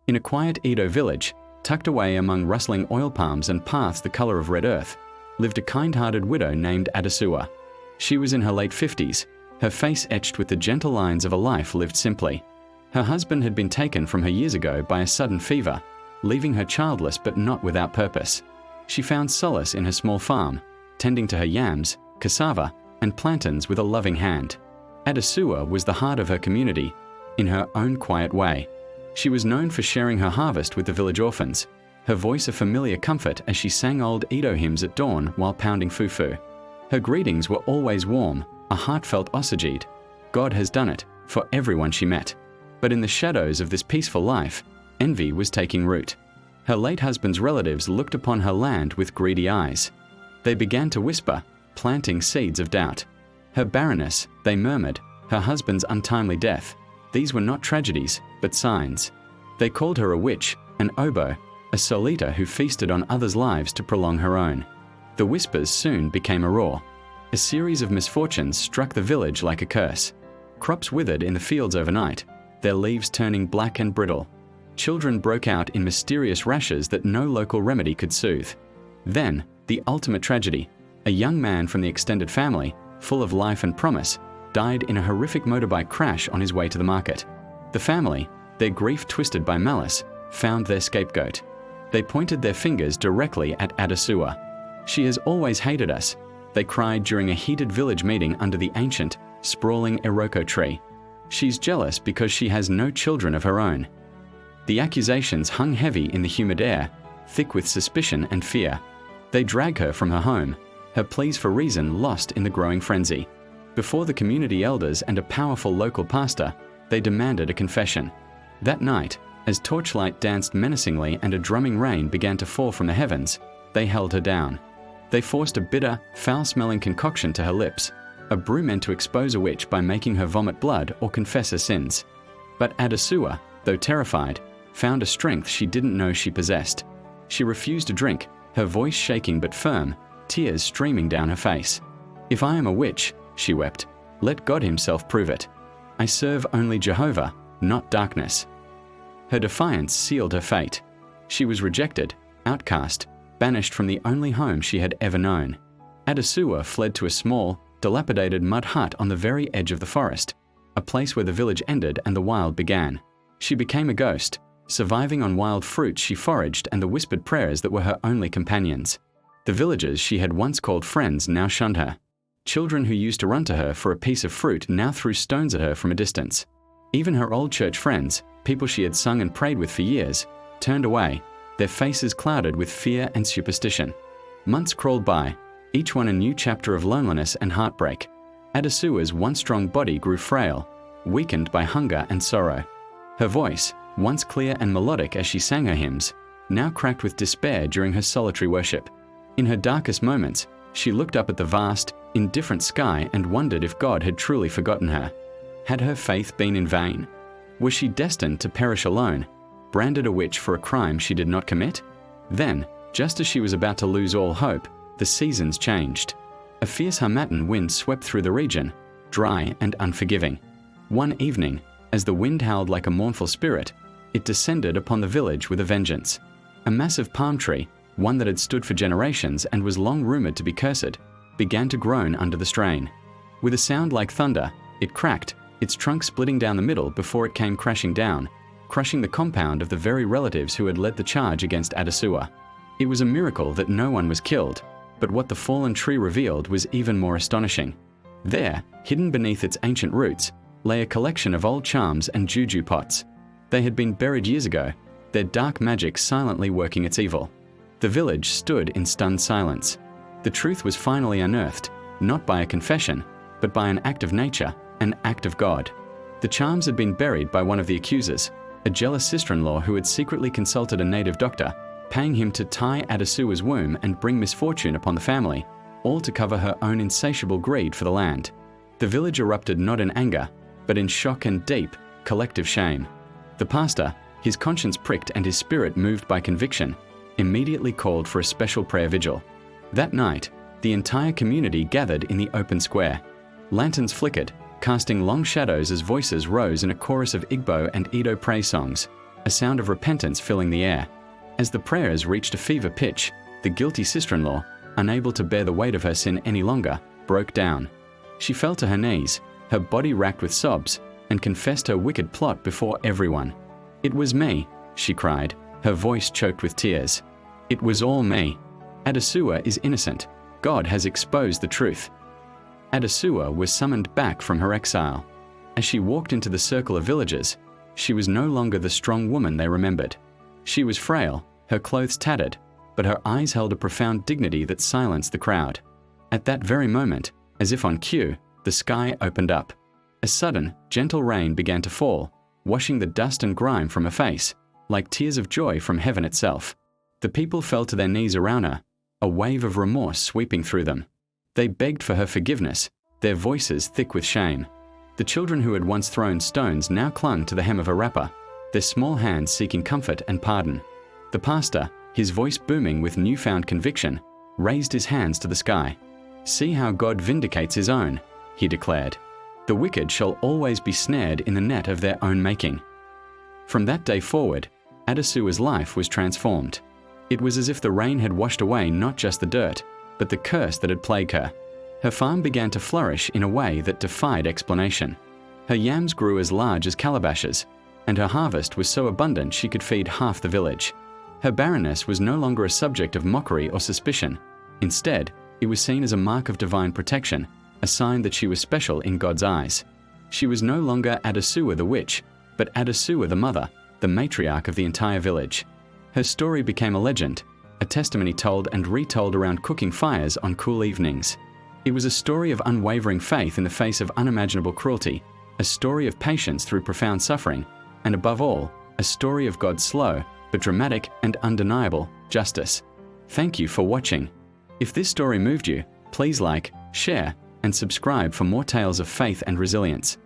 In a quiet Edo village, tucked away among rustling oil palms and paths the color of red earth, lived a kind-hearted widow named Adesuwa. She was in her late 50s, her face etched with the gentle lines of a life lived simply. Her husband had been taken from her years ago by a sudden fever, leaving her childless but not without purpose. She found solace in her small farm, tending to her yams, cassava, and plantains with a loving hand. Adesuwa was the heart of her community, in her own quiet way. She was known for sharing her harvest with the village orphans, her voice a familiar comfort as she sang old Edo hymns at dawn while pounding fufu. Her greetings were always warm, a heartfelt osajid. God has done it, for everyone she met. But in the shadows of this peaceful life, envy was taking root. Her late husband's relatives looked upon her land with greedy eyes. They began to whisper, planting seeds of doubt. Her barrenness, they murmured, her husband's untimely death. These were not tragedies, but signs. They called her a witch, an obo, a solita who feasted on others' lives to prolong her own. The whispers soon became a roar. A series of misfortunes struck the village like a curse. Crops withered in the fields overnight, their leaves turning black and brittle. Children broke out in mysterious rashes that no local remedy could soothe. Then, the ultimate tragedy, a young man from the extended family, full of life and promise, died in a horrific motorbike crash on his way to the market. The family, their grief twisted by malice, found their scapegoat. They pointed their fingers directly at Adesuwa. "She has always hated us," they cried during a heated village meeting under the ancient, sprawling Iroko tree. "She's jealous because she has no children of her own." The accusations hung heavy in the humid air, thick with suspicion and fear. They drag her from her home, her pleas for reason lost in the growing frenzy. Before the community elders and a powerful local pastor, they demanded a confession. That night, as torchlight danced menacingly and a drumming rain began to fall from the heavens, they held her down. They forced a bitter, foul-smelling concoction to her lips, a brew meant to expose a witch by making her vomit blood or confess her sins. But Adesuwa, though terrified, found a strength she didn't know she possessed. She refused to drink, her voice shaking but firm, tears streaming down her face. "If I am a witch," she wept, "let God himself prove it. I serve only Jehovah, not darkness." Her defiance sealed her fate. She was rejected, outcast, banished from the only home she had ever known. Adesuwa fled to a small, dilapidated mud hut on the very edge of the forest, a place where the village ended and the wild began. She became a ghost, surviving on wild fruits she foraged and the whispered prayers that were her only companions. The villagers she had once called friends now shunned her. Children who used to run to her for a piece of fruit now threw stones at her from a distance. Even her old church friends, people she had sung and prayed with for years, turned away, their faces clouded with fear and superstition. Months crawled by, each one a new chapter of loneliness and heartbreak. Adesuwa's once strong body grew frail, weakened by hunger and sorrow. Her voice, once clear and melodic as she sang her hymns, now cracked with despair during her solitary worship. In her darkest moments, she looked up at the vast, indifferent sky and wondered if God had truly forgotten her. Had her faith been in vain? Was she destined to perish alone, branded a witch for a crime she did not commit? Then, just as she was about to lose all hope, the seasons changed. A fierce harmattan wind swept through the region, dry and unforgiving. One evening, as the wind howled like a mournful spirit, it descended upon the village with a vengeance. A massive palm tree, one that had stood for generations and was long rumored to be cursed, began to groan under the strain. With a sound like thunder, it cracked, its trunk splitting down the middle before it came crashing down, crushing the compound of the very relatives who had led the charge against Adesuwa. It was a miracle that no one was killed, but what the fallen tree revealed was even more astonishing. There, hidden beneath its ancient roots, lay a collection of old charms and juju pots. They had been buried years ago, their dark magic silently working its evil. The village stood in stunned silence. The truth was finally unearthed, not by a confession, but by an act of nature, an act of God. The charms had been buried by one of the accusers, a jealous sister-in-law who had secretly consulted a native doctor, paying him to tie Adesuwa's womb and bring misfortune upon the family, all to cover her own insatiable greed for the land. The village erupted not in anger, but in shock and deep, collective shame. The pastor, his conscience pricked and his spirit moved by conviction, immediately called for a special prayer vigil. That night, the entire community gathered in the open square. Lanterns flickered, casting long shadows as voices rose in a chorus of Igbo and Edo praise songs. a sound of repentance filling the air. As the prayers reached a fever pitch, the guilty sister-in-law, unable to bear the weight of her sin any longer, broke down. She fell to her knees, her body racked with sobs, and confessed her wicked plot before everyone. "It was me," she cried, her voice choked with tears. "It was all me. Adesuwa is innocent. God has exposed the truth." Adesuwa was summoned back from her exile. As she walked into the circle of villagers, she was no longer the strong woman they remembered. She was frail, her clothes tattered, but her eyes held a profound dignity that silenced the crowd. At that very moment, as if on cue, the sky opened up. A sudden, gentle rain began to fall, washing the dust and grime from her face, like tears of joy from heaven itself. The people fell to their knees around her, a wave of remorse sweeping through them. They begged for her forgiveness, their voices thick with shame. The children who had once thrown stones now clung to the hem of her wrapper, their small hands seeking comfort and pardon. The pastor, his voice booming with newfound conviction, raised his hands to the sky. "See how God vindicates his own," he declared. "The wicked shall always be snared in the net of their own making." From that day forward, Adesuwa's life was transformed. It was as if the rain had washed away not just the dirt, but the curse that had plagued her. Her farm began to flourish in a way that defied explanation. Her yams grew as large as calabashes, and her harvest was so abundant she could feed half the village. Her barrenness was no longer a subject of mockery or suspicion. Instead, it was seen as a mark of divine protection, a sign that she was special in God's eyes. She was no longer Adesuwa the witch, but Adesuwa the mother, the matriarch of the entire village. Her story became a legend, a testimony told and retold around cooking fires on cool evenings. It was a story of unwavering faith in the face of unimaginable cruelty, a story of patience through profound suffering, and above all, a story of God's slow, but dramatic and undeniable justice. Thank you for watching. If this story moved you, please like, share, and subscribe for more tales of faith and resilience.